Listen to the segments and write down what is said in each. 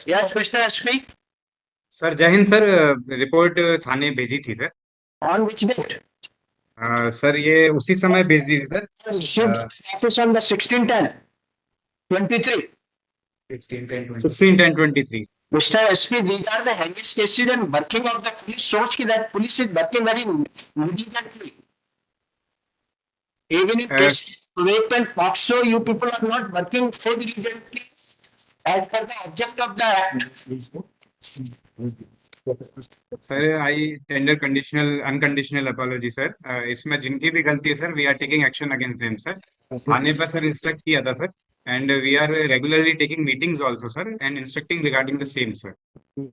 Yes, Mr. SP. Sir जय Hind sir. Report थाने भेजी थी sir. On which date? Sir ये उसी समय भेज दी थी sir. Received office on the 16/10/23. 16/10/23। Mr. SP, these are the heaviest cases and working of the police shows that police is working very negligently. Even in case rape and POCSO, you people are not working so diligently as per the object of the act. Sir I tender conditional unconditional apology sir. इसमें जिनकी भी गलती है sir we are taking action against them sir. थाने पर sir instruct किया था sir and we are regularly taking meetings also sir and instructing regarding the same sir.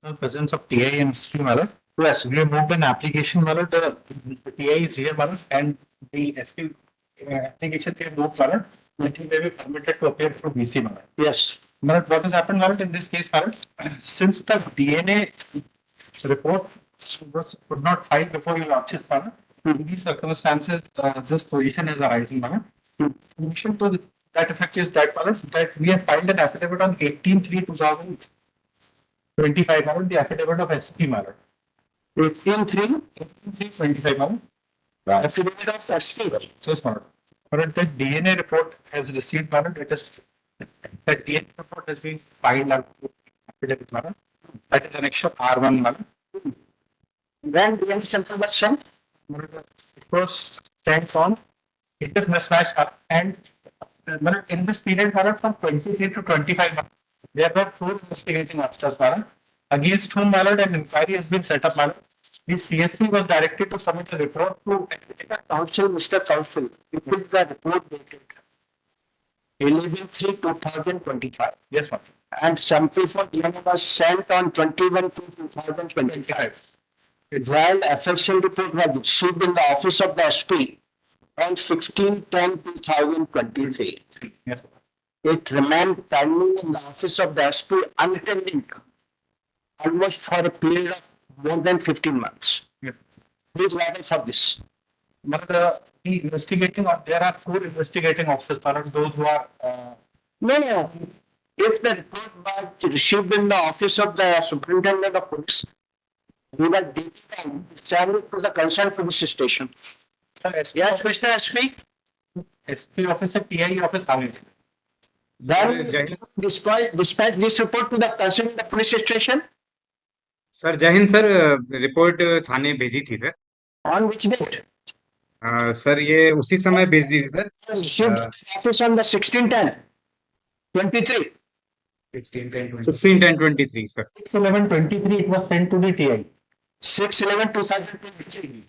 The presence of TI and SP, my lord. Yes. We have moved an application, my lord. The TI is here, my lord, and the SP application they have moved, my lord. I think they will be permitted to appear through BC, my lord. Yes. My lord, what has happened, my lord, in this case, my lord? Since the DNA report could not file before you launch it, my lord, in these circumstances, this position is arising, my lord. In addition to that effect is that, my lord, that we have filed an affidavit on 18/3/2025, my lord, the affidavit of SP, my lord. 18/3. 18/3/25, my lord. Affidavit of SP. Yes, my lord. But the DNA report has received, my lord. It is the DNA report has been filed on affidavit, my lord. That is annexure R1, my lord. When DNA sample was sent? It was sent on. It is mismatched up and my lord, in this period, my lord, from 23 to 25, my lord, there were 4 investigating officers, my lord, against whom, my lord, an inquiry has been set up, my lord. The CSP was directed to submit a report to Council, Mr. Council, it is the report dated 11/3/2025. yes, my lord. And sample for DNA was sent on 21/2/2025. While official report was received in the office of the SP on 16/10/2023. Yes, my lord. It remained pending in the office of the SP unattended almost for a period of more than 15 months. Yes. Please liable for this. But the investigating, there are 4 investigating officers, my lord, those who are No, no. If the report was received in the office of the superintendent of police, he was dated and discharged to the concerned police station. Yes, Mr. SP. SP officer, TI office, Hamid. Then जय Hind dispatch this report to the concerned police station. Sir जय Hind sir. Report थाने भेजी थी sir. On which date? Sir ये उसी समय भेज दी थी sir. Received office on the 16/10/23. 16/10/23 sir. 6/11/23, it was sent to the TI. 6/11/2023.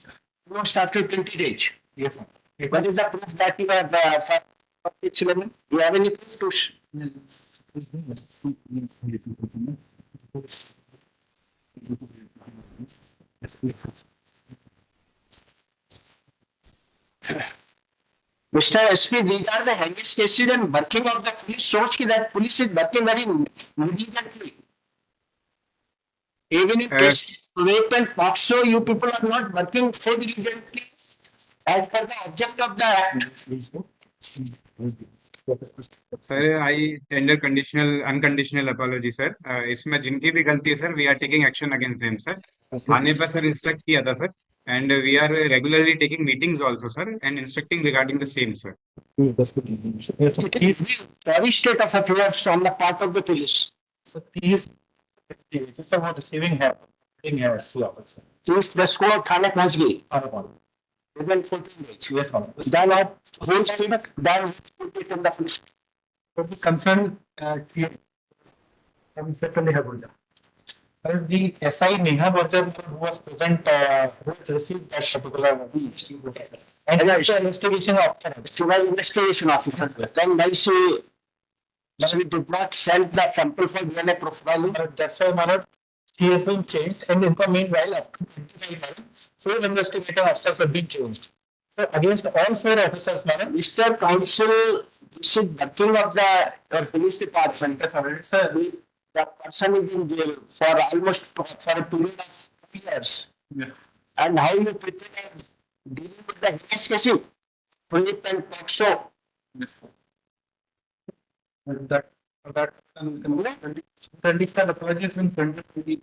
Almost after 20 days. Yes, ma'am. What is the proof that you have for 6/11? Do you have any proof to? Mr. SP, these are the heaviest cases and working of the police shows that police is working very negligently. Even in case rape and POCSO, you people are not working so diligently as per the object of the act. Sir I tender conditional unconditional apology sir. इसमें जिनकी भी गलती है sir we are taking action against them sir. थाने पर sir instruct किया था sir and we are regularly taking meetings also sir and instructing regarding the same sir. Sorry state of affairs on the part of the police. So these officers were receiving help, SP officer. Police the squad थाने पहुंच गई. Within 14 days. Yes, ma'am. Then I whole statement, then put it in the police. So the concerned Inspector Neha Gurjar. The SI Neha Gurjar who was present, who has received that particular and also investigation officer. She was investigation officer. Then I say, we did not send the sample for DNA profiling. That's why, my lord, he has been changed, and in the meanwhile, after 25 months, 4 investigating officers have been changed. So against all 4 officers, my lord, Mr. Council, this is working of the police department. sir, The person is in jail for almost for a period of 2 years. yeah. And how you prepare dealing with the case cases, rape and POCSO. that For that, conditional apology has been printed to the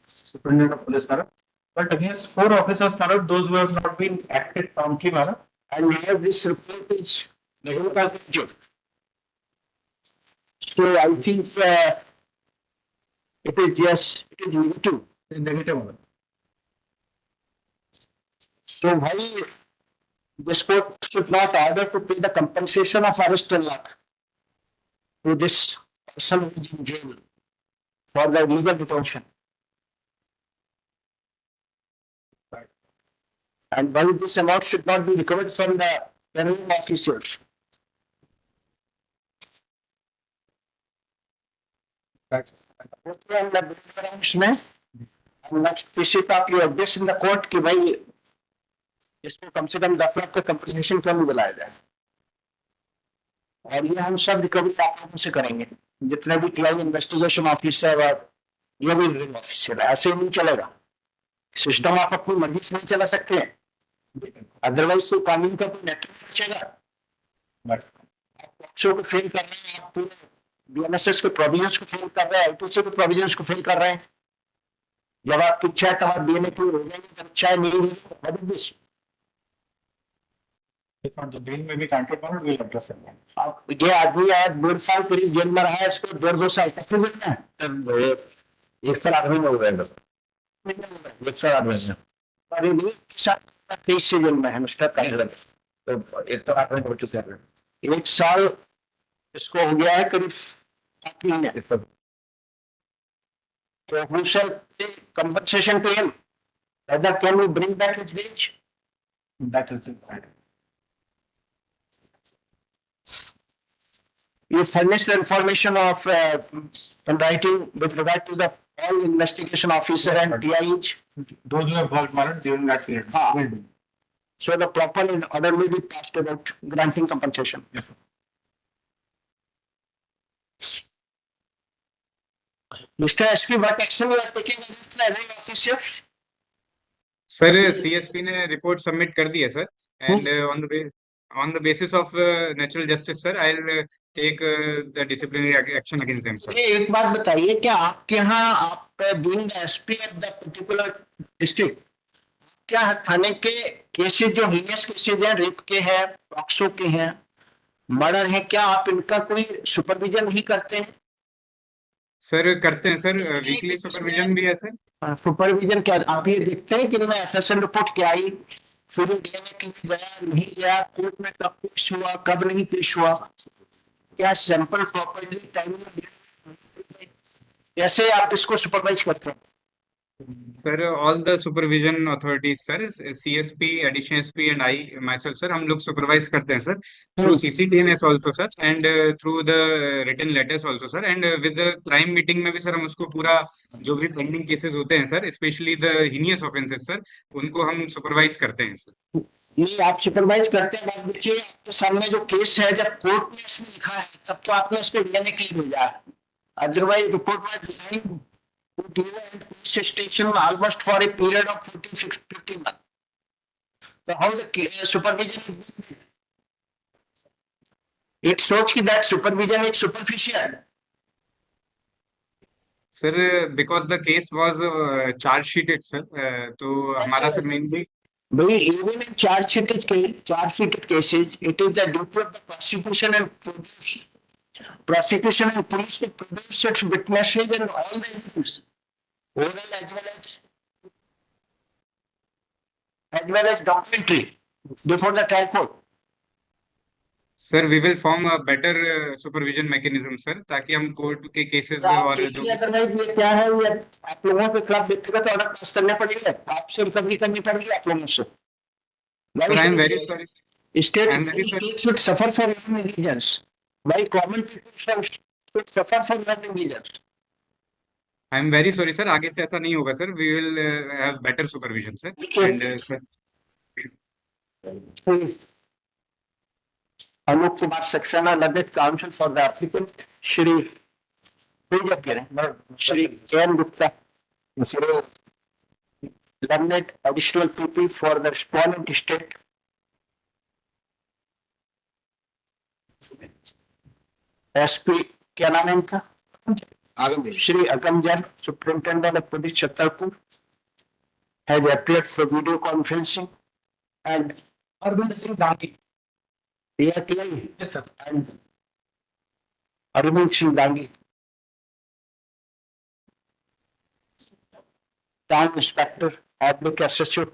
Superintendent of Police, madam. But against 4 officers, madam, those who have not been acted promptly, madam. And now this report is negative. So I think it is, yes, it is negative. Negative, madam. So why this court should not order to pay the compensation of arrest 10 lakh to this person who is in jail for the illegal detention? And why this amount should not be recovered from the penal officers? That's And the grounds में and next visit आप ये obvious in the court कि भाई इसको कम से कम 10 लाख का compensation क्यों नहीं दिलाया जाए? और ये हम सब रिकवरी आप लोगों से करेंगे, जितने भी क्राइम इन्वेस्टिगेशन ऑफिसर और जो भी ड्रिल ऑफिसर, ऐसे ही नहीं चलेगा। सिस्टम आप अपनी मर्जी से नहीं चला सकते हैं, अदरवाइज तो कानून का कोई नेटवर्क बचेगा। आप पक्षों को फेल कर रहे हैं, आप पूरे बीएनएसएस के प्रोविजंस को फेल कर रहे हैं, आईपीसी के प्रोविजंस को फेल कर रहे हैं। जब आपकी इच्छा है तब आप बीएनए पूरी हो जाएंगे, जब इच्छा है नहीं होगी। the bill may be granted, madam, we'll address it. अब ये आदमी आज 1.5 साल करीब जेल में रहा है, इसको 1.5-2 साल कितने मिलना है? 108 में हो गया, 108 में। अरे नहीं, 23 से जेल में है मिस्टर कांग्रेस, तो 108 में हो चुका है। 1 साल इसको हो गया है, करीब 7 महीने। So who shall pay compensation to him? Whether can we bring back his wage? That is the matter. You furnish the information of in writing with regard to the all investigation officer and TIH. Those who have worked, madam, during that period. Will do. So the proper order will be passed about granting compensation. Yes, sir. Mr. SP, what action you are taking against the arraigned officer? Sir CSP ने report submit कर दी है sir, and on the basis of natural justice sir, I'll take the disciplinary action against them sir. ये एक बात बताइए, क्या आपके यहाँ आप being the SP of the particular district, क्या थाने के केसेस जो हीनियस केसेस हैं, रेप के हैं, पॉक्सो के हैं, मर्डर है, क्या आप इनका कोई सुपरविजन नहीं करते हैं? सर करते हैं सर, वीकली सुपरविजन भी है सर। सुपरविजन क्या आप ये देखते हैं कि इनमें एफएसएल रिपोर्ट क्या आई, फिर डीएनए की गया नहीं गया, कोर्ट में कब पेश हुआ, कब नहीं पेश हुआ, क्या सैंपल प्रॉपर्ली टाइम में, कैसे आप इसको सुपरवाइज करते हैं? Sir all the supervision authorities sir, CSP, additional SP and I myself sir, हम लोग सुपरवाइज करते हैं sir through CCTNS also sir, and through the written letters also sir, and with the crime meeting में भी sir हम उसको पूरा जो भी पेंडिंग केसेस होते हैं sir, specially the heinous offences sir, उनको हम सुपरवाइज करते हैं सर। नहीं, आप सुपरवाइज करते हैं, बात देखिए आपके सामने जो केस है, जब कोर्ट में इसमें लिखा है तब तो आपने इसको डीएनए के लिए भेजा है, अदरवाइज रिपोर्ट में police station almost for a period of 14-15 months. So how the supervision? It shows that supervision is superficial. Sir because the case was charge शीटेड sir, तो हमारा sir mainly Even in charge-sheeted cases, it is the duty of the prosecution and police to produce its witnesses and all the evidence, oral as well as documentary before the trial court. Sir we will form a better supervision mechanism sir, ताकि हम court के cases और जो otherwise ये क्या है, ये आप लोगों के खिलाफ व्यक्तिगत ऑर्डर पास करने पड़ेगा, आपसे रिकवरी करनी पड़ेगी आप लोगों से। आई am very sorry, State should suffer for negligence. Why common people should suffer for negligence? I am very sorry sir, आगे से ऐसा नहीं होगा सर, we will have better supervision sir, and sir Anup Kumar Saxena, Learned Counsel for the applicant, Shri N. Gupta, Shri Learned Additional PP for the respondent state. SP क्या नाम है इनका? आगम Shri Agam Jain, Superintendent of Police Chhatarpur, has appeared for video conferencing, and Arvind Singh Dangi. ATI Yes, sir. and Arvind Singh Dangi, Town Inspector, Public SHO,